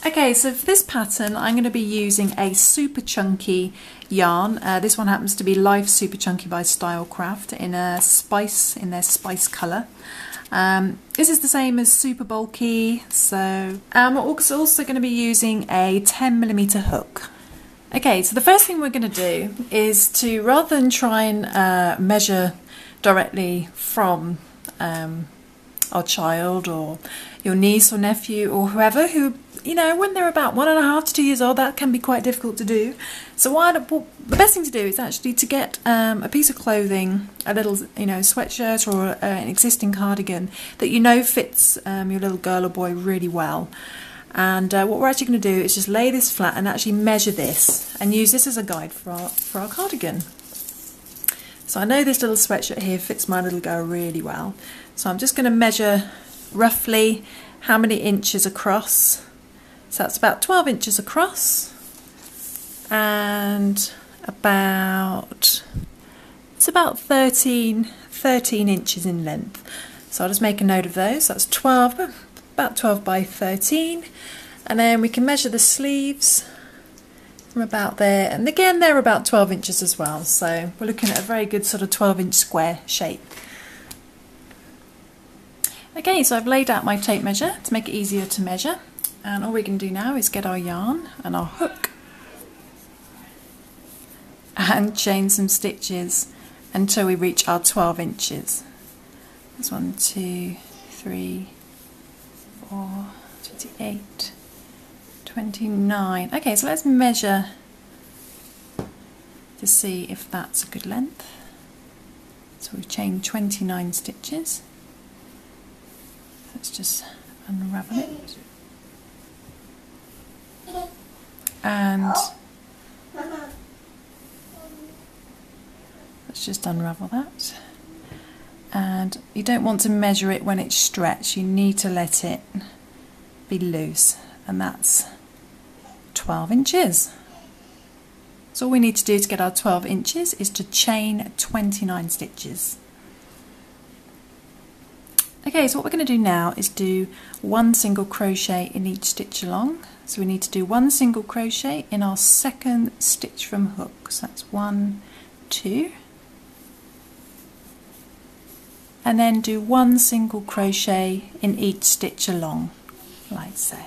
Okay, so for this pattern I'm going to be using a super chunky yarn. This one happens to be Life Super Chunky by Stylecraft in their spice colour. This is the same as super bulky, so we're also going to be using a 10mm hook. Okay, so the first thing we're going to do is to, rather than try and measure directly from our child or your niece or nephew or whoever who, you know, when they're about 1.5 to 2 years old, that can be quite difficult to do. So the best thing to do is actually to get a piece of clothing, a little, you know, sweatshirt or an existing cardigan that you know fits your little girl or boy really well. And what we're actually going to do is just lay this flat and actually measure this and use this as a guide for our cardigan. So I know this little sweatshirt here fits my little girl really well. So I'm just going to measure roughly how many inches across. So that's about 12 inches across and it's about 13 inches in length. So I'll just make a note of those. So that's about 12 by 13, and then we can measure the sleeves from about there, and again they're about 12 inches as well, so we're looking at a very good sort of 12-inch square shape. Okay, so I've laid out my tape measure to make it easier to measure, and all we can do now is get our yarn and our hook and chain some stitches until we reach our 12 inches. That's 1, 2, 3, 4, 28, 29. Okay, so let's measure to see if that's a good length. So we've chained 29 stitches. Let's just unravel it. And let's just unravel that. And you don't want to measure it when it's stretched, you need to let it be loose, and that's 12 inches. So all we need to do to get our 12 inches is to chain 29 stitches. Okay, so what we're going to do now is do 1 single crochet in each stitch along. So we need to do 1 single crochet in our second stitch from hook. So that's 1, 2. And then do 1 single crochet in each stitch along, like so.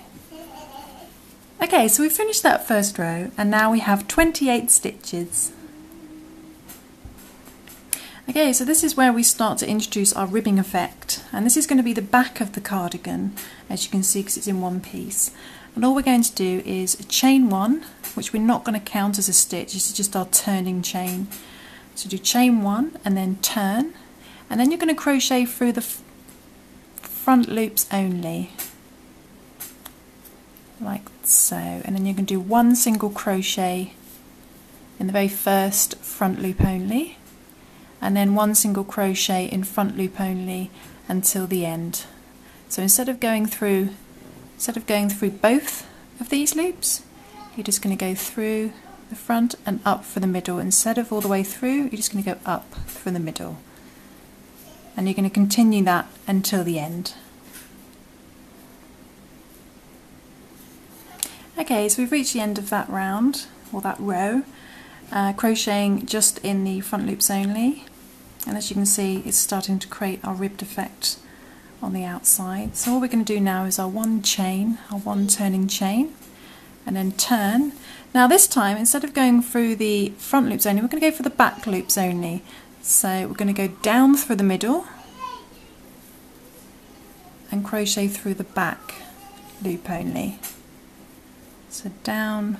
Okay, so we've finished that first row, and now we have 28 stitches. Okay, so this is where we start to introduce our ribbing effect, and this is going to be the back of the cardigan, as you can see, because it's in one piece. And all we're going to do is chain 1, which we're not going to count as a stitch, this is just our turning chain. So do chain 1 and then turn, and then you're going to crochet through the front loops only, like so, and then you're going to do 1 single crochet in the very first front loop only, and then 1 single crochet in front loop only until the end. So instead of going through both of these loops, you're just going to go through the front and up for the middle. Instead of all the way through, you're just going to go up for the middle, and you're going to continue that until the end. Okay, so we've reached the end of that round, or that row, crocheting just in the front loops only, and as you can see it's starting to create our ribbed effect on the outside. So all we're going to do now is our 1 chain, our 1 turning chain, and then turn. Now this time, instead of going through the front loops only, we're going to go for the back loops only. So we're going to go down through the middle and crochet through the back loop only. So down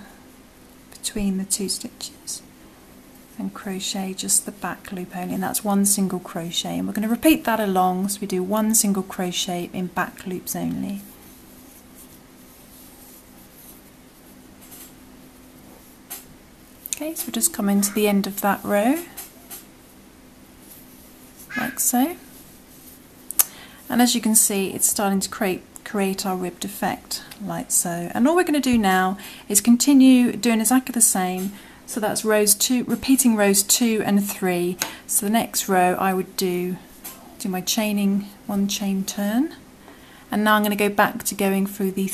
between the 2 stitches and crochet just the back loop only, and that's 1 single crochet, and we're going to repeat that along, so we do 1 single crochet in back loops only. Okay, so we're just coming to the end of that row, like so, and as you can see it's starting to create our ribbed effect, like so. And all we're going to do now is continue doing exactly the same. So that's repeating rows 2 and 3. So the next row I would do my chaining, 1 chain turn, and now I'm going to go back to going through the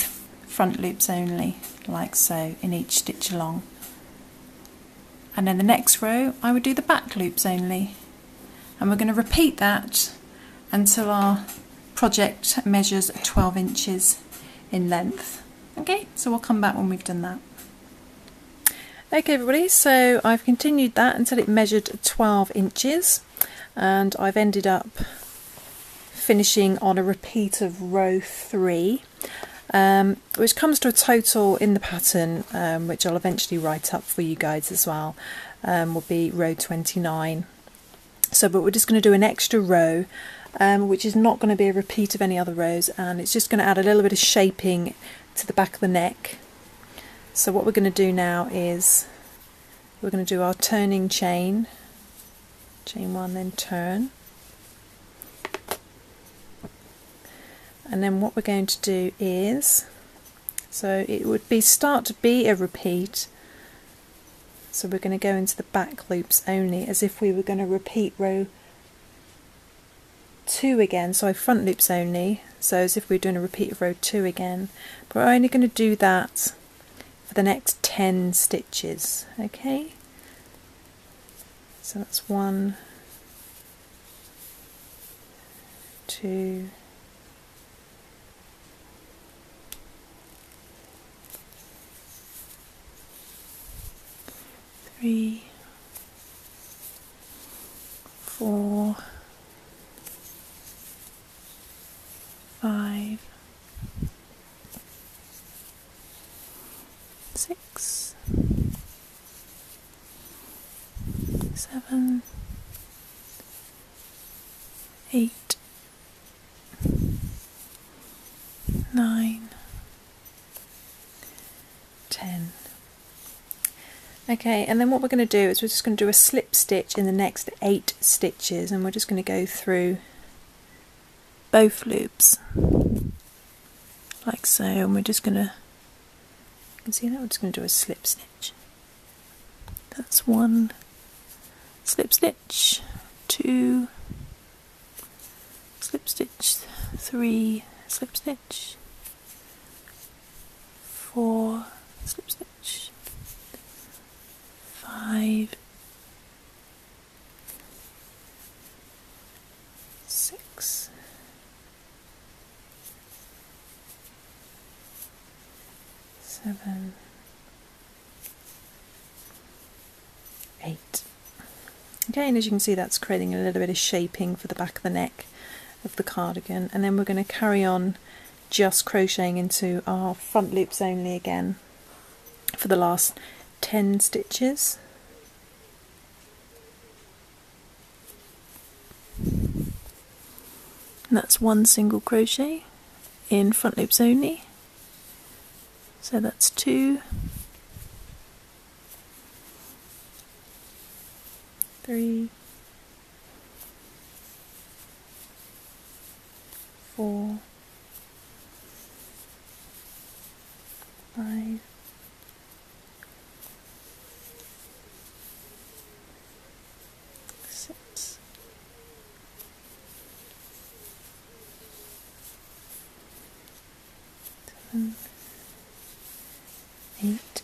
front loops only, like so, in each stitch along. And then the next row I would do the back loops only, and we're going to repeat that until our project measures 12 inches in length. Okay, so we'll come back when we've done that. Okay everybody, so I've continued that until it measured 12 inches, and I've ended up finishing on a repeat of row 3, which comes to a total in the pattern, which I'll eventually write up for you guys as well, will be row 29. So, but we're just going to do an extra row, which is not going to be a repeat of any other rows, and it's just going to add a little bit of shaping to the back of the neck. So what we're going to do now is we're going to do our turning chain, chain 1, then turn, and then what we're going to do is, so it would be start to be a repeat, so we're going to go into the back loops only as if we were going to repeat row 2 again, so front loops only, so as if we were doing a repeat of row 2 again, but we're only going to do that for the next 10 stitches. Okay, so that's 1, 2, 3, 4, 5, 6, 7, 8, 9, 10. Okay, and then what we're going to do is we're just going to do a slip stitch in the next 8 stitches, and we're just going to go through both loops like so, and we're just going to, you can see that we're just going to do a slip stitch. That's 1 slip stitch, 2 slip stitch, 3 slip stitch, 4 slip stitch, 5, 6, 7, 8. Okay, and as you can see, that's creating a little bit of shaping for the back of the neck of the cardigan, and then we're going to carry on just crocheting into our front loops only again for the last 10 stitches. And that's 1 single crochet in front loops only, so that's 2, 3, 4, 5, 6, 7, 8,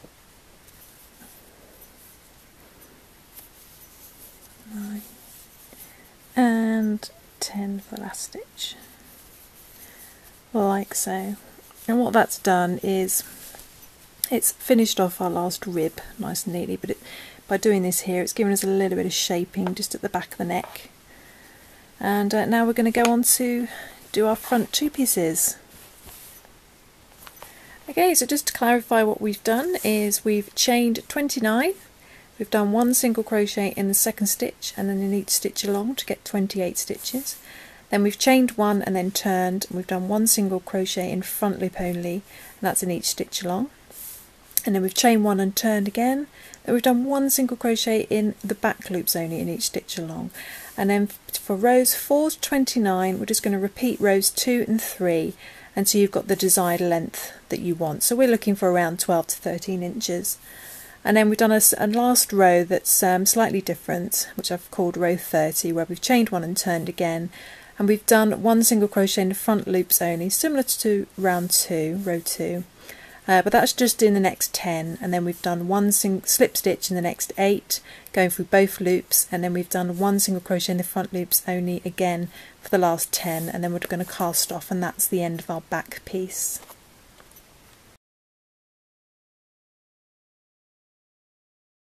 9, and 10 for the last stitch, like so. And what that's done is it's finished off our last rib nice and neatly, but by doing this here it's given us a little bit of shaping just at the back of the neck. And now we're going to go on to do our front 2 pieces. Okay, so just to clarify, what we've done is we've chained 29, we've done 1 single crochet in the second stitch and then in each stitch along to get 28 stitches. Then we've chained 1 and then turned, and we've done 1 single crochet in front loop only, and that's in each stitch along. And then we've chained 1 and turned again, then we've done 1 single crochet in the back loops only in each stitch along. And then for rows 4 to 29 we're just going to repeat rows 2 and 3 until you've got the desired length that you want. So we're looking for around 12 to 13 inches. And then we've done a last row that's slightly different, which I've called row 30, where we've chained 1 and turned again, and we've done 1 single crochet in the front loops only, similar to round 2, row 2, but that's just in the next 10, and then we've done one slip stitch in the next 8 going through both loops, and then we've done one single crochet in the front loops only again for the last 10, and then we're going to cast off, and that's the end of our back piece.